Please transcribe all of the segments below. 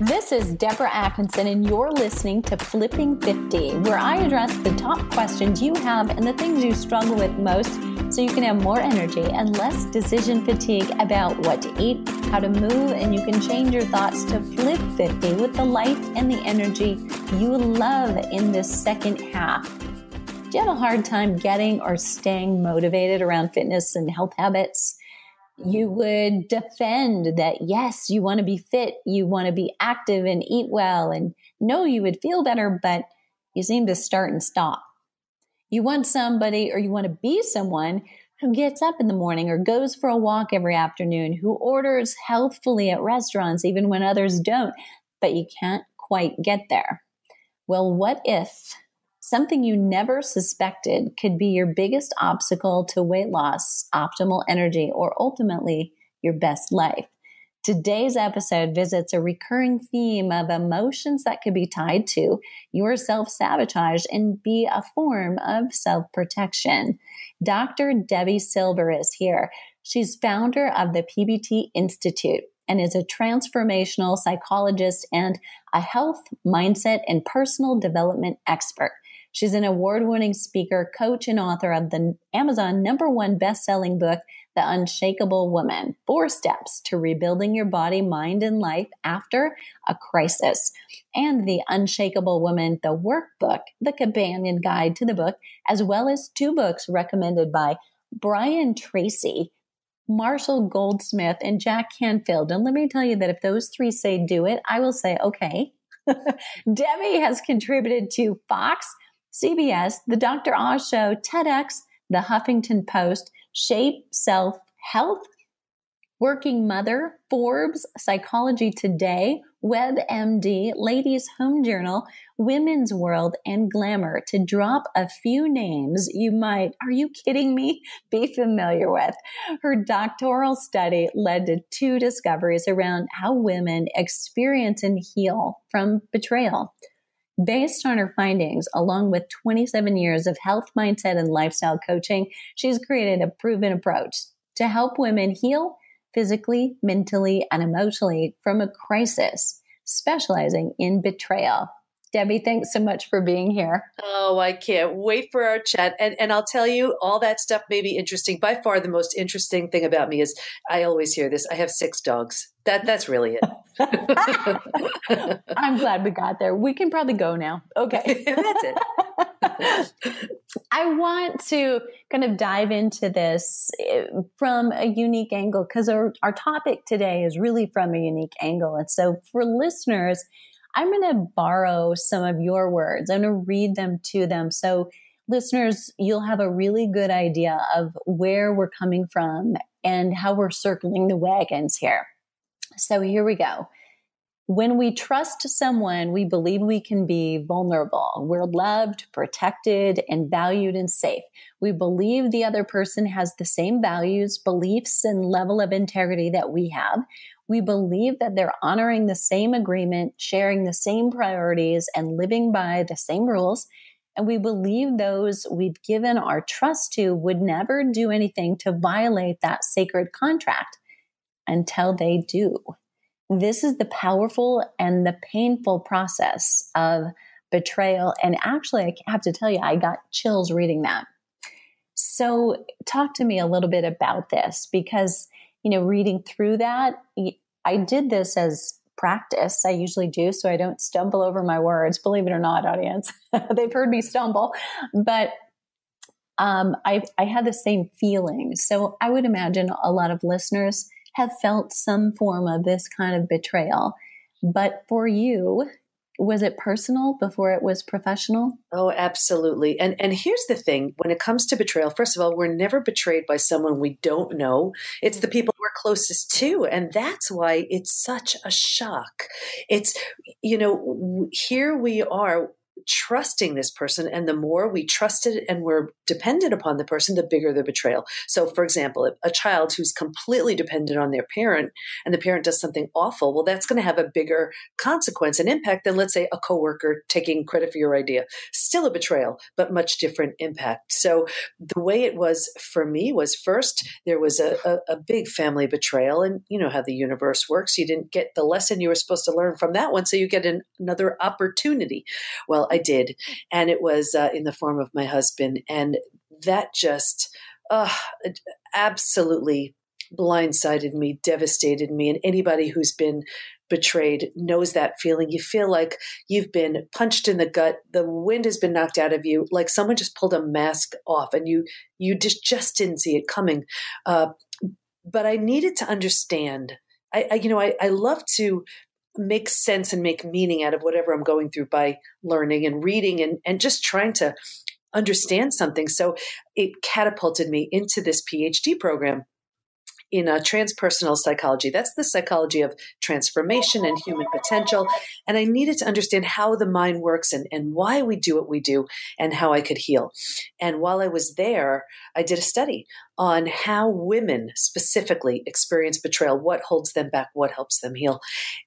This is Deborah Atkinson, and you're listening to Flipping 50, where I address the top questions you have and the things you struggle with most so you can have more energy and less decision fatigue about what to eat, how to move, and you can change your thoughts to flip 50 with the life and the energy you love in this second half. Do you have a hard time getting or staying motivated around fitness and health habits? You would defend that, yes, you want to be fit, you want to be active and eat well, and know you would feel better, but you seem to start and stop. You want somebody, or you want to be someone who gets up in the morning or goes for a walk every afternoon, who orders healthfully at restaurants even when others don't, but you can't quite get there. Well, what if something you never suspected could be your biggest obstacle to weight loss, optimal energy, or ultimately your best life? Today's episode visits a recurring theme of emotions that could be tied to your self-sabotage and be a form of self-protection. Dr. Debbie Silver is here. She's founder of the PBT Institute and is a transformational psychologist and a health, mindset, and personal development expert. She's an award-winning speaker, coach, and author of the Amazon #1 best-selling book, The Unshakable Woman: 4 Steps to Rebuilding Your Body, Mind, and Life After a Crisis, and The Unshakable Woman, the Workbook, the companion guide to the book, as well as 2 books recommended by Brian Tracy, Marshall Goldsmith, and Jack Canfield. And let me tell you that if those 3 say do it, I will say, okay. Debbie has contributed to Fox, CBS, The Dr. Oz Show, TEDx, The Huffington Post, Shape, Self, Health, Working Mother, Forbes, Psychology Today, WebMD, Ladies Home Journal, Women's World, and Glamour, to drop a few names you might, are you kidding me, be familiar with. Her doctoral study led to 2 discoveries around how women experience and heal from betrayal. Based on her findings, along with 27 years of health, mindset, and lifestyle coaching, she's created a proven approach to help women heal physically, mentally, and emotionally from a crisis, specializing in betrayal. Debbie, thanks so much for being here. Oh, I can't wait for our chat. And I'll tell you, all that stuff may be interesting. By far, the most interesting thing about me is I always hear this. I have 6 dogs. That's really it. I'm glad we got there. We can probably go now. Okay. That's it. I want to kind of dive into this from a unique angle, because our topic today is really from a unique angle. And so for listeners, I'm going to borrow some of your words. I'm going to read them to them. So listeners, you'll have a really good idea of where we're coming from and how we're circling the wagons here. So here we go. When we trust someone, we believe we can be vulnerable. We're loved, protected, and valued and safe. We believe the other person has the same values, beliefs, and level of integrity that we have. We believe that they're honoring the same agreement, sharing the same priorities, and living by the same rules. And we believe those we've given our trust to would never do anything to violate that sacred contract until they do. This is the powerful and the painful process of betrayal. And actually, I have to tell you, I got chills reading that. So talk to me a little bit about this, because reading through that, I did this as practice. I usually do, so I don't stumble over my words. Believe it or not, audience, they've heard me stumble. But I had the same feeling. So I would imagine a lot of listeners have felt some form of this kind of betrayal. But for you, was it personal before it was professional? Oh, absolutely. And here's the thing. When it comes to betrayal, first of all, we're never betrayed by someone we don't know. It's the people we're closest to. And that's why it's such a shock. It's, here we are. trusting this person. And the more we trusted and were dependent upon the person, the bigger the betrayal. So for example, a child who's completely dependent on their parent and the parent does something awful, well, that's going to have a bigger consequence and impact than, let's say, a coworker taking credit for your idea. Still a betrayal, but much different impact. So the way it was for me was, first, there was a big family betrayal. And you know how the universe works. You didn't get the lesson you were supposed to learn from that one, so you get another opportunity. Well, I did. And it was in the form of my husband. And that just absolutely blindsided me, devastated me. And anybody who's been betrayed knows that feeling. You feel like you've been punched in the gut. The wind has been knocked out of you, like someone just pulled a mask off and you just didn't see it coming. But I needed to understand. I love to make sense and make meaning out of whatever I'm going through by learning and reading and just trying to understand something. So it catapulted me into this PhD program in transpersonal psychology. That's the psychology of transformation and human potential. And I needed to understand how the mind works and why we do what we do and how I could heal. And while I was there, I did a study on how women specifically experience betrayal, what holds them back, what helps them heal.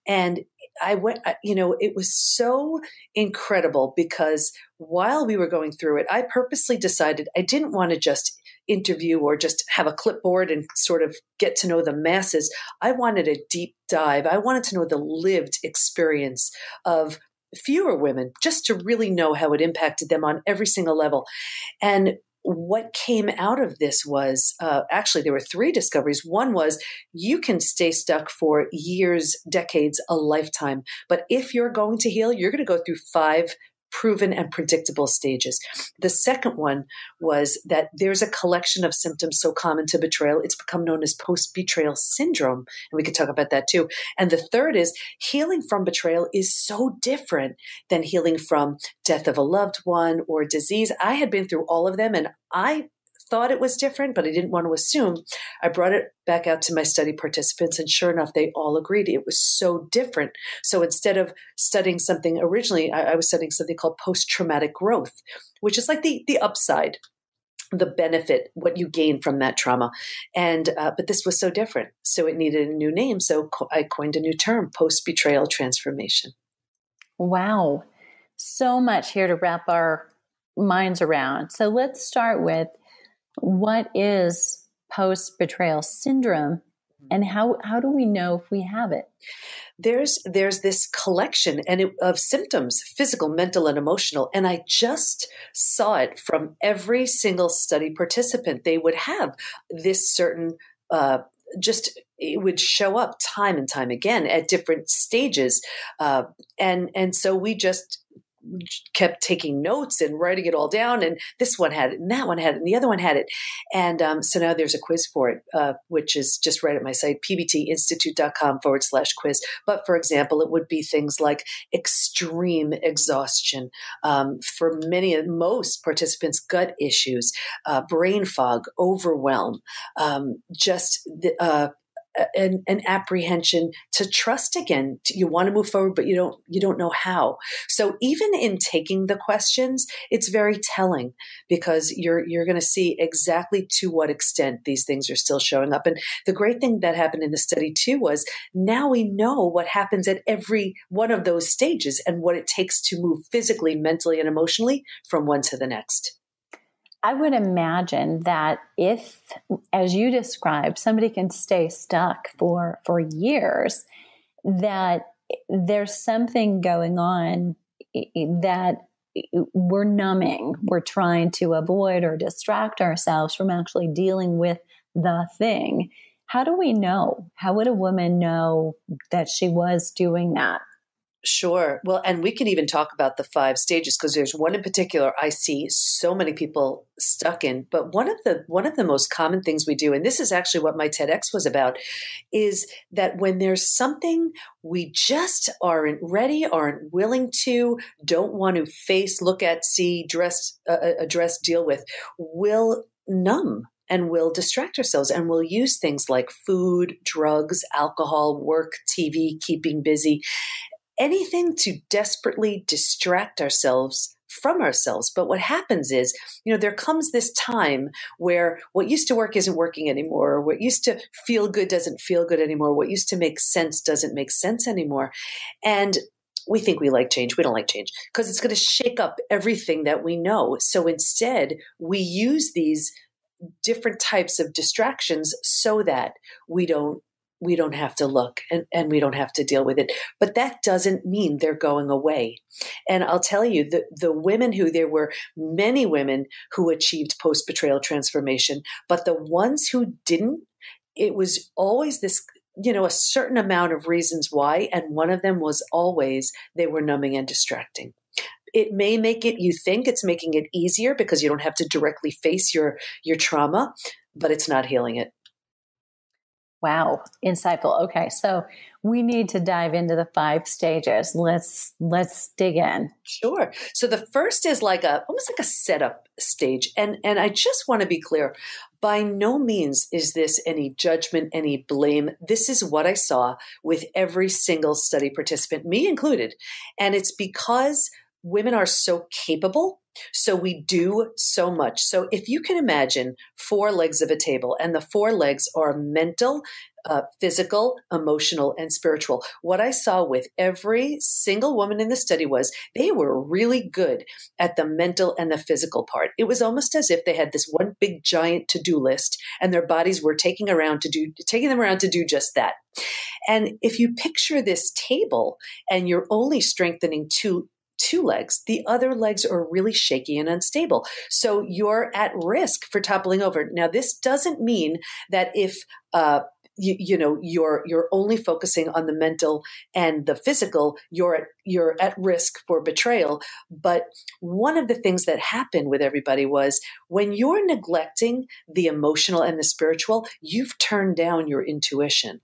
And I went, it was so incredible because while we were going through it, I purposely decided I didn't want to just interview or just have a clipboard and sort of get to know the masses. I wanted a deep dive. I wanted to know the lived experience of fewer women just to really know how it impacted them on every single level. And what came out of this was actually there were 3 discoveries. One was you can stay stuck for years, decades, a lifetime. But if you're going to heal, you're going to go through 5 proven and predictable stages. The second one was that there's a collection of symptoms so common to betrayal, it's become known as post-betrayal syndrome. And we could talk about that too. And the third is healing from betrayal is so different than healing from death of a loved one or disease. I had been through all of them and I thought it was different, but I didn't want to assume. I brought it back out to my study participants, and sure enough, they all agreed it was so different. So instead of studying something originally, I was studying something called post-traumatic growth, which is like the upside, the benefit, what you gain from that trauma. And but this was so different, so it needed a new name. So I coined a new term: post-betrayal transformation. Wow, so much here to wrap our minds around. So let's start with, what is post-betrayal syndrome and how do we know if we have it? There's this collection of symptoms, physical, mental, and emotional. And I just saw it from every single study participant. They would have this certain, it would show up time and time again at different stages. And so we just kept taking notes and writing it all down. And this one had it, and that one had it, and the other one had it. And so now there's a quiz for it, which is just right at my site, pbtinstitute.com/quiz. But for example, it would be things like extreme exhaustion. For most participants, gut issues, brain fog, overwhelm, an apprehension to trust again. You want to move forward, but you don't know how. So even in taking the questions, it's very telling because you're going to see exactly to what extent these things are still showing up. And the great thing that happened in the study too was now we know what happens at every one of those stages and what it takes to move physically, mentally, and emotionally from one to the next. I would imagine that if, as you described, somebody can stay stuck for years, that there's something going on that we're numbing. We're trying to avoid or distract ourselves from actually dealing with the thing. How do we know? How would a woman know that she was doing that? Sure. Well, and we can even talk about the 5 stages because there's one in particular I see so many people stuck in. But one of the most common things we do, and this is actually what my TEDx was about, is that when there's something we just aren't ready, aren't willing to, don't want to face, look at, see, address, deal with, we'll numb. And we'll distract ourselves and we'll use things like food, drugs, alcohol, work, TV, keeping busy. anything to desperately distract ourselves from ourselves. But what happens is, there comes this time where what used to work isn't working anymore. Or what used to feel good doesn't feel good anymore. What used to make sense doesn't make sense anymore. And we think we like change. We don't like change because it's going to shake up everything that we know. So instead, we use these different types of distractions so that we don't have to look and we don't have to deal with it. But that doesn't mean they're going away. And I'll tell you, the women there were many women who achieved post-betrayal transformation, but the ones who didn't, it was always this, a certain amount of reasons why. And one of them was always they were numbing and distracting. It may make it, you think it's making it easier because you don't have to directly face your trauma, but it's not healing it. Wow. Insightful. Okay. So we need to dive into the 5 stages. Let's dig in. Sure. So the first is almost like a setup stage. And I just want to be clear, by no means is this any judgment, any blame. This is what I saw with every single study participant, me included. And it's because women are so capable. So we do so much. So if you can imagine 4 legs of a table, and the 4 legs are mental, physical, emotional, and spiritual. What I saw with every single woman in the study was they were really good at the mental and the physical part. It was almost as if they had this one big giant to-do list, and their bodies were taking them around to do just that. And if you picture this table and you're only strengthening two legs, the other legs are really shaky and unstable. So you're at risk for toppling over. Now, this doesn't mean that if you're only focusing on the mental and the physical, you're at risk for betrayal. But one of the things that happened with everybody was when you're neglecting the emotional and the spiritual, you've turned down your intuition.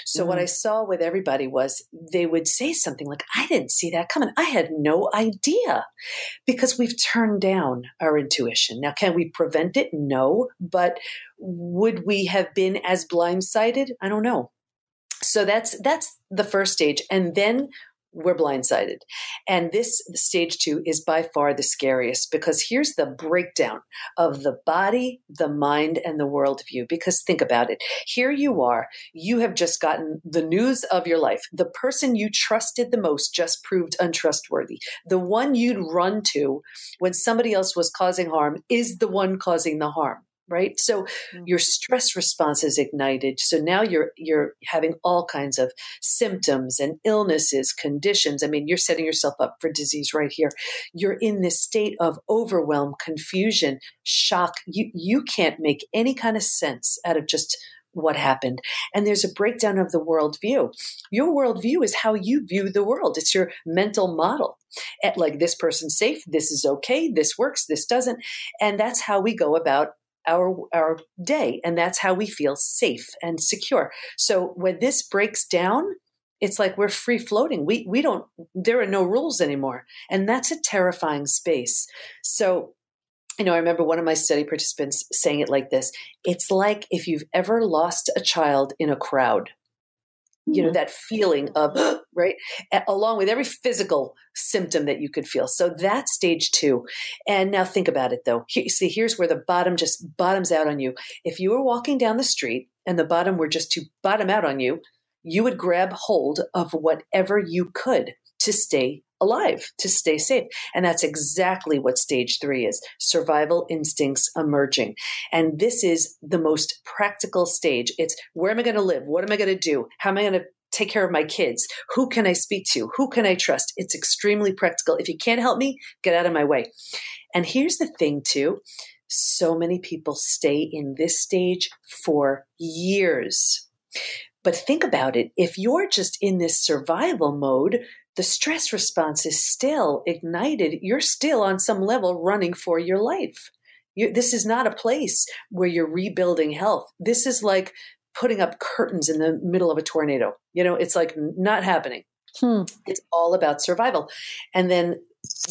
So what I saw with everybody was they would say something like, I didn't see that coming. I had no idea, because we've turned down our intuition. Now, can we prevent it? No. But would we have been as blindsided? I don't know. So that's the first stage. And then we're blindsided. And this stage 2 is by far the scariest, because here's the breakdown of the body, the mind, and the worldview. Because think about it. Here you are. You have just gotten the news of your life. The person you trusted the most just proved untrustworthy. The one you'd run to when somebody else was causing harm is the one causing the harm. Right? So your stress response is ignited. So now you're having all kinds of symptoms and illnesses, conditions. I mean, you're setting yourself up for disease right here. You're in this state of overwhelm, confusion, shock. You can't make any kind of sense out of just what happened. And there's a breakdown of the worldview. Your worldview is how you view the world. It's your mental model. Like, this person's safe, this is okay, this works, this doesn't. And that's how we go about our day. And that's how we feel safe and secure. So when this breaks down, it's like we're free floating. There are no rules anymore. And that's a terrifying space. So, I remember one of my study participants saying it like this. It's like if you've ever lost a child in a crowd. That feeling of, right, along with every physical symptom that you could feel. So that's stage 2. And now think about it, though. Here's where the bottom just bottoms out on you. If you were walking down the street and the bottom were just to bottom out on you, you would grab hold of whatever you could to stay alive, to stay safe. And that's exactly what stage 3 is. Survival instincts emerging. And this is the most practical stage. It's, where am I going to live? What am I going to do? How am I going to take care of my kids? Who can I speak to? Who can I trust? It's extremely practical. If you can't help me, get out of my way. And here's the thing too. So many people stay in this stage for years. But think about it. If you're just in this survival mode, the stress response is still ignited. You're still on some level running for your life. This is not a place where you're rebuilding health. This is like putting up curtains in the middle of a tornado. It's like not happening. It's all about survival. And then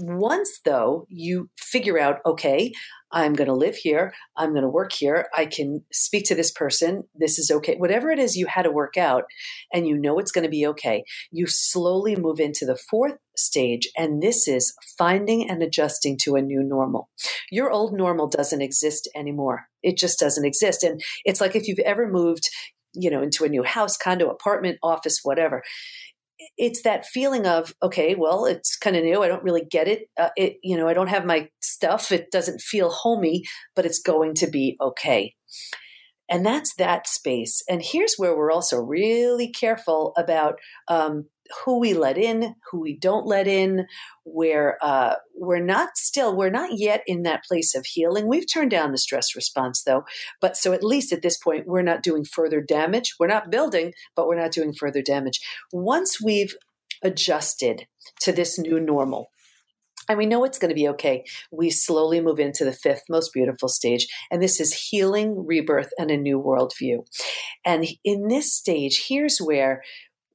once, though, you figure out, okay, I'm going to live here. I'm going to work here. I can speak to this person. This is okay. Whatever it is you had to work out and you know it's going to be okay, you slowly move into the fourth stage. And this is finding and adjusting to a new normal. Your old normal doesn't exist anymore. It just doesn't exist. And it's like if you've ever moved, into a new house, condo, apartment, office, whatever, it's that feeling of, okay, well, it's kind of new. I don't really get it. I don't have my stuff. It doesn't feel homey, but it's going to be okay. And that's that space. And here's where we're also really careful about who we let in, who we don't let in, where we're not yet in that place of healing. We've turned down the stress response though. But so at least at this point, we're not doing further damage. We're not building, but we're not doing further damage. Once we've adjusted to this new normal, and we know it's going to be okay, we slowly move into the fifth most beautiful stage. And this is healing, rebirth, and a new worldview. And in this stage, here's where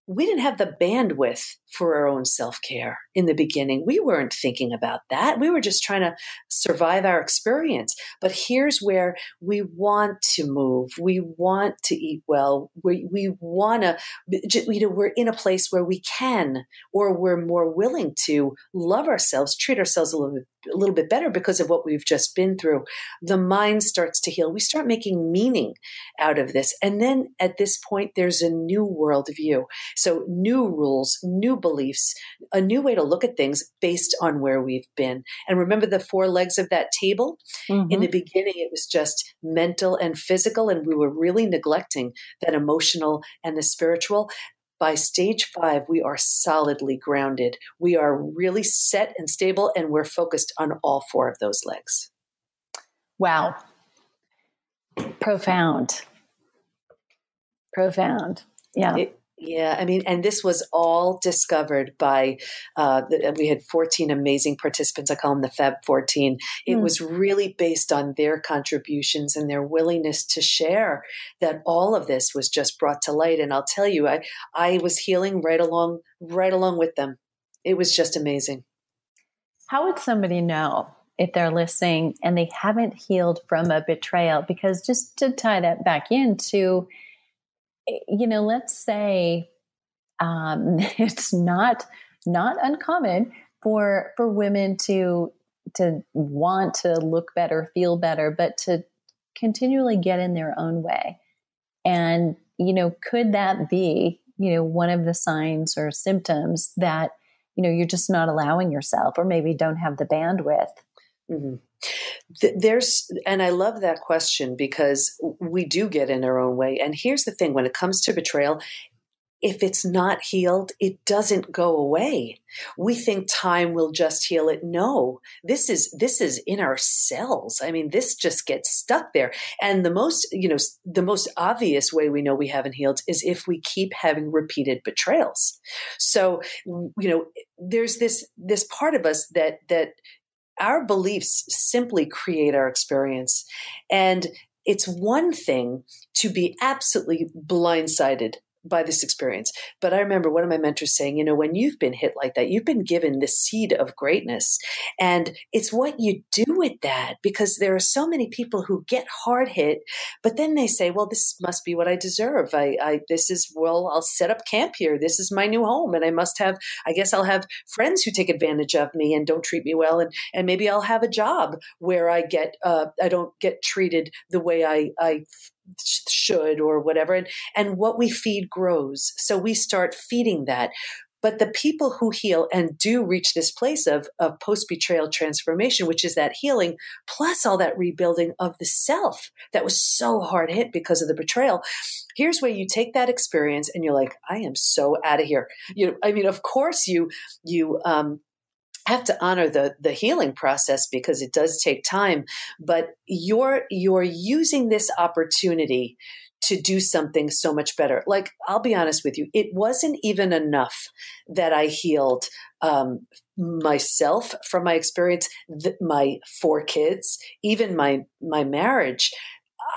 we didn't have the bandwidth for our own self-care in the beginning. We weren't thinking about that. We were just trying to survive our experience. But here's where we want to move. We want to eat well. We want to, we're in a place where we can, or we're more willing to love ourselves, treat ourselves a little bit better because of what we've just been through. The mind starts to heal. We start making meaning out of this. And then at this point, there's a new worldview. So new rules, new beliefs, a new way to look at things based on where we've been. And remember the four legs of that table? Mm-hmm. In the beginning, it was just mental and physical, and we were really neglecting that emotional and the spiritual. By stage 5, we are solidly grounded. We are really set and stable, and we're focused on all 4 of those legs. Wow. Profound. Yeah. And this was all discovered by, we had 14 amazing participants. I call them the Fab 14. It was really based on their contributions and their willingness to share that all of this was just brought to light. And I'll tell you, I was healing right along with them. It was just amazing. How would somebody know if they're listening and they haven't healed from a betrayal? Because just to tie that back into, let's say it's not uncommon for women to want to look better, feel better, but to continually get in their own way. And, could that be, one of the signs or symptoms that, you're just not allowing yourself, or maybe don't have the bandwidth? Mm-hmm. And I love that question, because we do get in our own way. And here's the thing, when it comes to betrayal, if it's not healed, it doesn't go away. We think time will just heal it. No, this is in our cells. I mean, this just gets stuck there. And the most obvious way we know we haven't healed is if we keep having repeated betrayals. So, there's this part of us that our beliefs simply create our experience. And it's one thing to be absolutely blindsided by this experience. But I remember one of my mentors saying, when you've been hit like that, you've been given the seed of greatness. And it's what you do with that, because there are so many people who get hard hit, but then they say, well, this must be what I deserve. I'll set up camp here. This is my new home. And I guess I'll have friends who take advantage of me and don't treat me well. And maybe I'll have a job where I don't get treated the way I should, or whatever. And what we feed grows. So we start feeding that. But the people who heal and do reach this place of post-betrayal transformation, which is that healing, plus all that rebuilding of the self that was so hard hit because of the betrayal. Here's where you take that experience and you're like, I am so out of here. Of course you have to honor the healing process, because it does take time, but you're using this opportunity to do something so much better. Like, I'll be honest with you, it wasn't even enough that I healed myself from my experience, my 4 kids, even my marriage.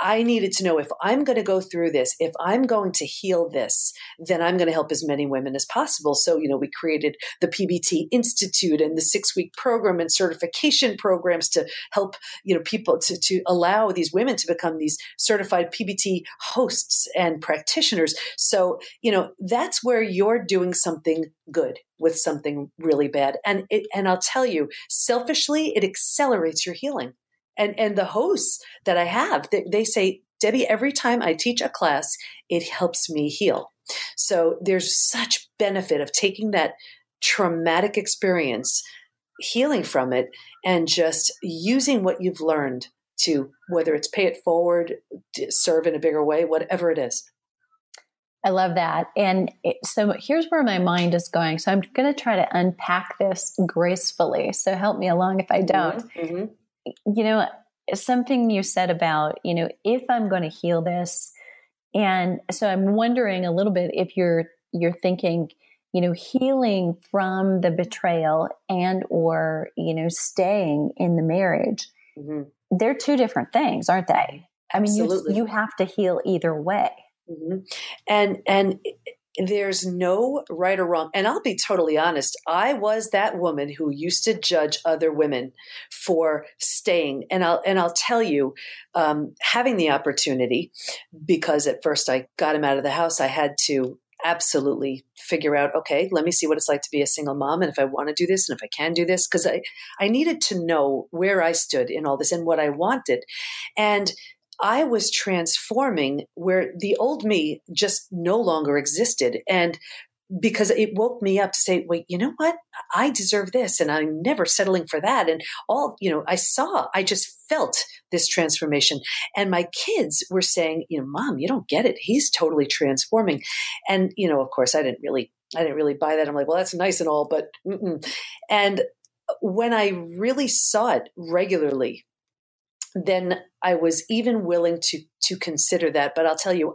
I needed to know, if I'm going to go through this, if I'm going to heal this, then I'm going to help as many women as possible. So, we created the PBT Institute and the 6-week program and certification programs to help, people to allow these women to become these certified PBT hosts and practitioners. So, that's where you're doing something good with something really bad. And I'll tell you, selfishly, it accelerates your healing. And the hosts that I have, they say, Debbie, every time I teach a class, it helps me heal. So there's such benefit of taking that traumatic experience, healing from it, and just using what you've learned to, whether it's pay it forward, serve in a bigger way, whatever it is. I love that. And so here's where my mind is going. So I'm going to try to unpack this gracefully. So help me along if I don't. Mm-hmm. Something you said about, if I'm going to heal this. And so I'm wondering a little bit if you're thinking, healing from the betrayal and or, staying in the marriage. Mm-hmm. They're two different things, aren't they? I mean, you have to heal either way. Mm-hmm. And there's no right or wrong. And I'll be totally honest. I was that woman who used to judge other women for staying. And I'll tell you, having the opportunity, because at first I got him out of the house, I had to absolutely figure out, okay, let me see what it's like to be a single mom. And if I want to do this and if I can do this, because I needed to know where I stood in all this and what I wanted. And I was transforming where the old me just no longer existed. And because it woke me up to say, wait, you know what? I deserve this. And I'm never settling for that. And I just felt this transformation. And my kids were saying, Mom, you don't get it. He's totally transforming. And, of course, I didn't really buy that. I'm like, well, that's nice and all, but, And when I really saw it regularly, then I was even willing to consider that. But I'll tell you,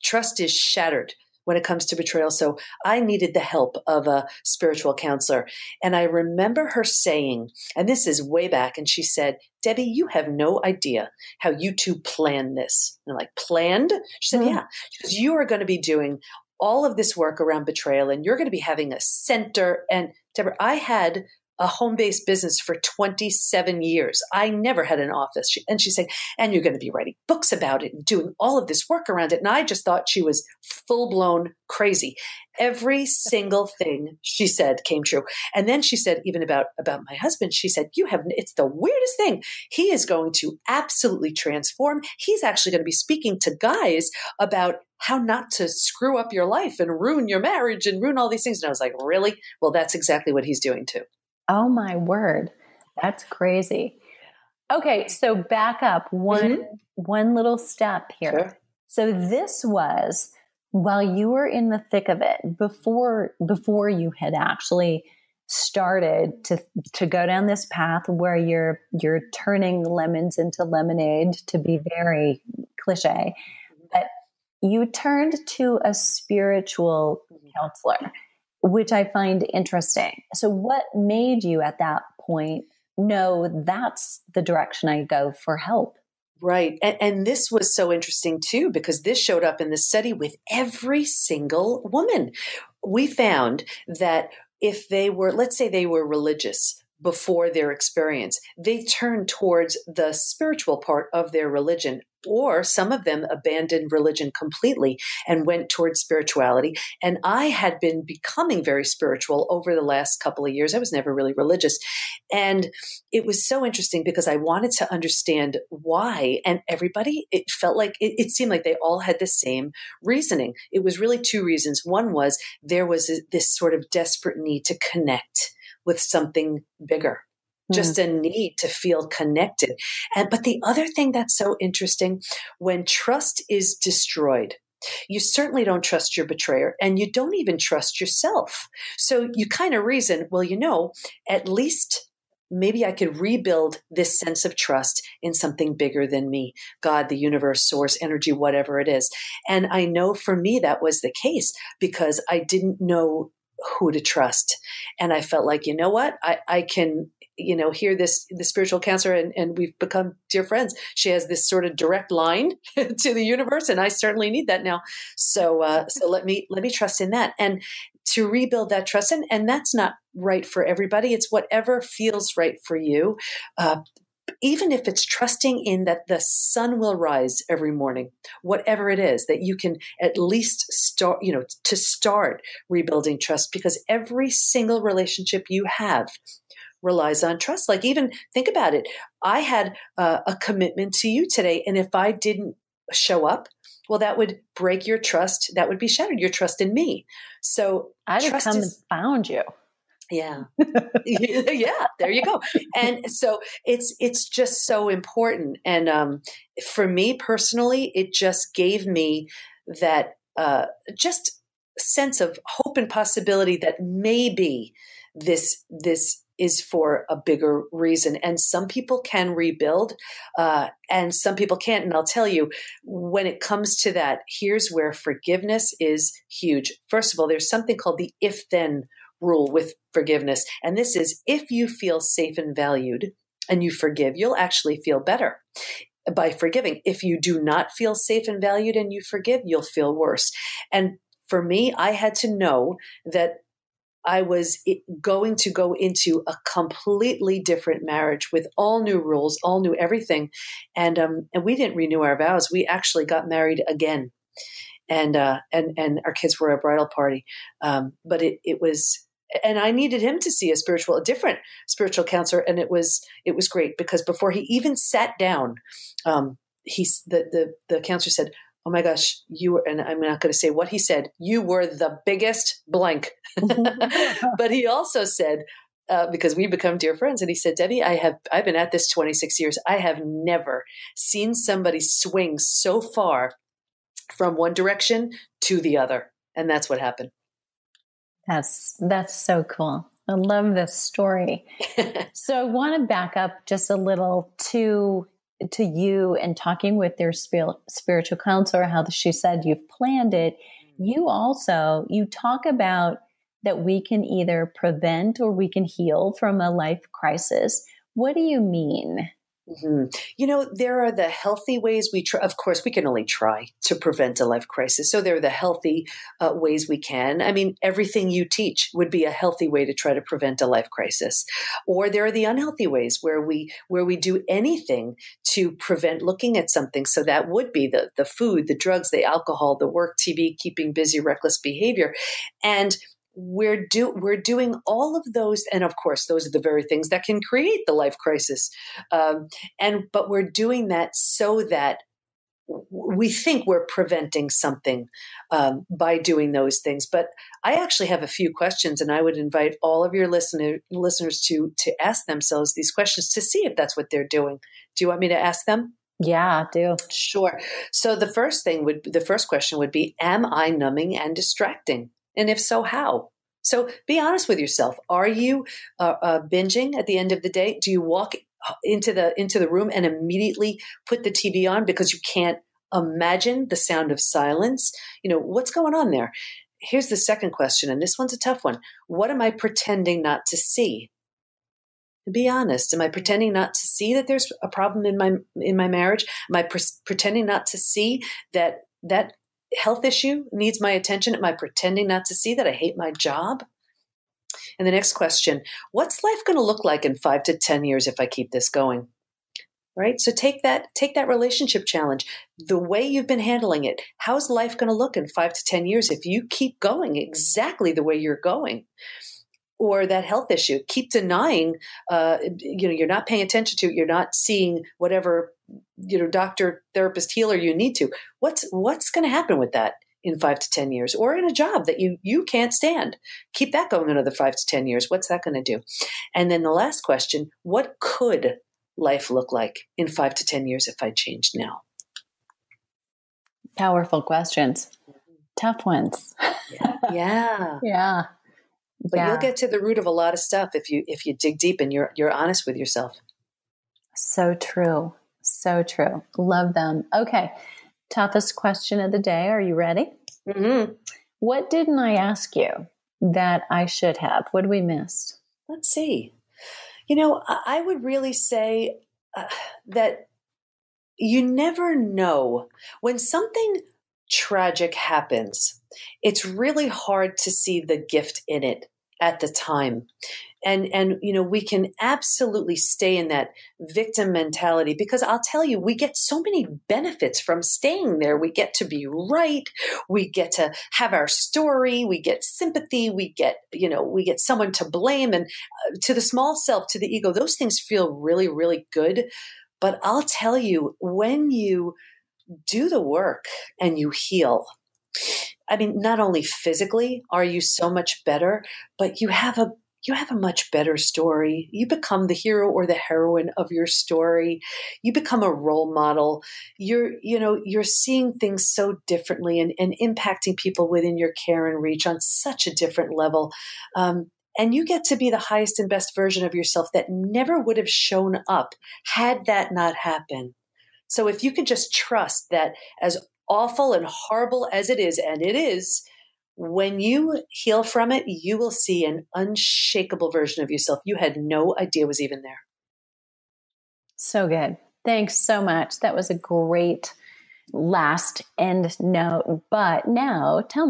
trust is shattered when it comes to betrayal. So I needed the help of a spiritual counselor. And I remember her saying, and this is way back, and she said, Debbie, you have no idea how you two planned this. And I'm like, planned? She said, yeah. She goes, you are going to be doing all of this work around betrayal, and you're going to be having a center. And Deborah, I had a home-based business for 27 years. I never had an office. And she's saying, and you're going to be writing books about it and doing all of this work around it. And I just thought she was full-blown crazy. Every single thing she said came true. And then she said, even about my husband, she said, it's the weirdest thing. He is going to absolutely transform. He's actually going to be speaking to guys about how not to screw up your life and ruin your marriage and ruin all these things. And I was like, really? Well, that's exactly what he's doing too. Oh my word. That's crazy. Okay. So back up one little step here. Sure. So this was while you were in the thick of it, before you had actually started to go down this path where you're turning lemons into lemonade, to be very cliche, but you turned to a spiritual counselor, which I find interesting. So what made you at that point know that's the direction I go for help? Right. And this was so interesting too, because this showed up in the study with every single woman. We found that if they were, let's say they were religious before their experience, they turned towards the spiritual part of their religion, or some of them abandoned religion completely and went towards spirituality. And I had been becoming very spiritual over the last couple of years. I was never really religious. And it was so interesting because I wanted to understand why. And everybody, it felt like, it seemed like they all had the same reasoning. It was really two reasons. One was there was this sort of desperate need to connect with something bigger. Just a need to feel connected. But the other thing that's so interesting, when trust is destroyed, you certainly don't trust your betrayer and you don't even trust yourself. So you kind of reason, well, at least maybe I could rebuild this sense of trust in something bigger than me, God, the universe, source, energy, whatever it is. And I know for me that was the case because I didn't know who to trust. And I felt like, you know what, I can hear the spiritual counselor and we've become dear friends. She has this sort of direct line to the universe, and I certainly need that now. So let me trust in that, and to rebuild that trust. And that's not right for everybody. It's whatever feels right for you. Even if it's trusting in that the sun will rise every morning, whatever it is, that you can at least start rebuilding trust, because every single relationship you have relies on trust. Like, even think about it. I had a commitment to you today, and if I didn't show up, well, that would break your trust. That would be shattered, your trust in me. So I'd have come and found you. Yeah. Yeah, there you go. And so it's just so important. And for me personally, it just gave me that just sense of hope and possibility that maybe this is for a bigger reason. And some people can rebuild, and some people can't. And I'll tell you, when it comes to that, here's where forgiveness is huge. First of all, there's something called the if-then rule with forgiveness. And this is, if you feel safe and valued and you forgive, you'll actually feel better by forgiving. If you do not feel safe and valued and you forgive, you'll feel worse. And for me, I had to know that I was going to go into a completely different marriage with all new rules, all new everything. And we didn't renew our vows. We actually got married again. And our kids were a bridal party. But it was, and I needed him to see a different spiritual counselor. And it was great, because before he even sat down, the counselor said, "Oh my gosh, you were," and I'm not going to say what he said, "You were the biggest blank." But he also said, because we become dear friends, and he said, "Debbie, I've been at this 26 years. I have never seen somebody swing so far from one direction to the other." And that's what happened. That's so cool. I love this story. So I want to back up just a little to you and talking with their spiritual counselor, how she said you've planned it. You talk about that we can either prevent or we can heal from a life crisis. What do you mean? Mm-hmm. There are the healthy ways we try. Of course, we can only try to prevent a life crisis. So there are the healthy ways we can. I mean, everything you teach would be a healthy way to try to prevent a life crisis. Or there are the unhealthy ways where we do anything to prevent looking at something. So that would be the food, the drugs, the alcohol, the work, TV, keeping busy, reckless behavior. And we're doing all of those, and of course, those are the very things that can create the life crisis. But we're doing that so that we think we're preventing something by doing those things. But I actually have a few questions, and I would invite all of your listeners to ask themselves these questions to see if that's what they're doing. Do you want me to ask them? Yeah, I do. Sure. So the first question would be, am I numbing and distracting? And if so, how? So be honest with yourself. Are you binging at the end of the day? Do you walk into the room and immediately put the TV on because you can't imagine the sound of silence? What's going on there? Here's the second question, and this one's a tough one. What am I pretending not to see? Be honest. Am I pretending not to see that there's a problem in my marriage? Am I pretending not to see that health issue needs my attention? Am I pretending not to see that I hate my job? And the next question, what's life going to look like in 5 to 10 years if I keep this going? Right? So take that relationship challenge, the way you've been handling it. How's life going to look in 5 to 10 years if you keep going exactly the way you're going? Or that health issue, keep denying, you're not paying attention to, you're not seeing whatever, doctor, therapist, healer you need to. What's going to happen with that in 5 to 10 years? Or in a job that you can't stand, keep that going another 5 to 10 years. What's that going to do? And then the last question, what could life look like in 5 to 10 years if I changed now? Powerful questions. Tough ones. Yeah. Yeah. But you'll get to the root of a lot of stuff if you dig deep and you're honest with yourself. So true. So true. Love them. Okay. Toughest question of the day. Are you ready? Mm-hmm. What didn't I ask you that I should have? What did we miss? Let's see. I would really say that you never know when something tragic happens. It's really hard to see the gift in it at the time. And we can absolutely stay in that victim mentality, because I'll tell you, we get so many benefits from staying there. We get to be right. We get to have our story. We get sympathy. We get someone to blame. And to the small self, to the ego, those things feel really, really good. But I'll tell you, when you do the work and you heal, I mean, not only physically are you so much better, but you have a much better story. You become the hero or the heroine of your story. You become a role model. You're seeing things so differently and impacting people within your care and reach on such a different level. And you get to be the highest and best version of yourself that never would have shown up had that not happened. So if you could just trust that, as awful and horrible as it is, and it is, when you heal from it, you will see an unshakable version of yourself you had no idea was even there. So good. Thanks so much. That was a great last end note. But now tell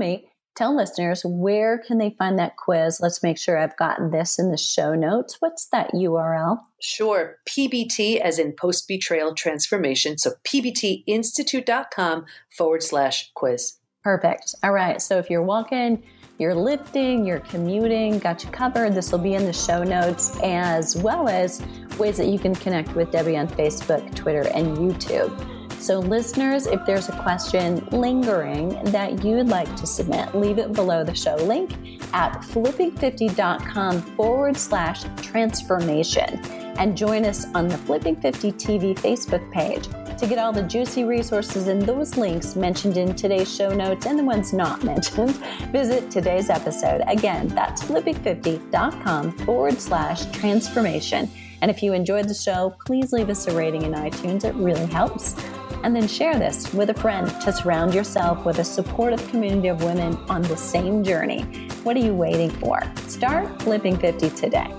listeners, where can they find that quiz? Let's make sure I've got this in the show notes. What's that URL? Sure. PBT, as in post-betrayal transformation. So pbtinstitute.com/quiz. Perfect. All right. So if you're walking, you're lifting, you're commuting, got you covered. This will be in the show notes, as well as ways that you can connect with Debbie on Facebook, Twitter, and YouTube. So listeners, if there's a question lingering that you'd like to submit, leave it below the show link at flipping50.com/transformation, and join us on the Flipping 50 TV Facebook page to get all the juicy resources and those links mentioned in today's show notes and the ones not mentioned. Visit today's episode. Again, that's flipping50.com/transformation. And if you enjoyed the show, please leave us a rating in iTunes. It really helps. And then share this with a friend to surround yourself with a supportive community of women on the same journey. What are you waiting for? Start Flipping 50 today.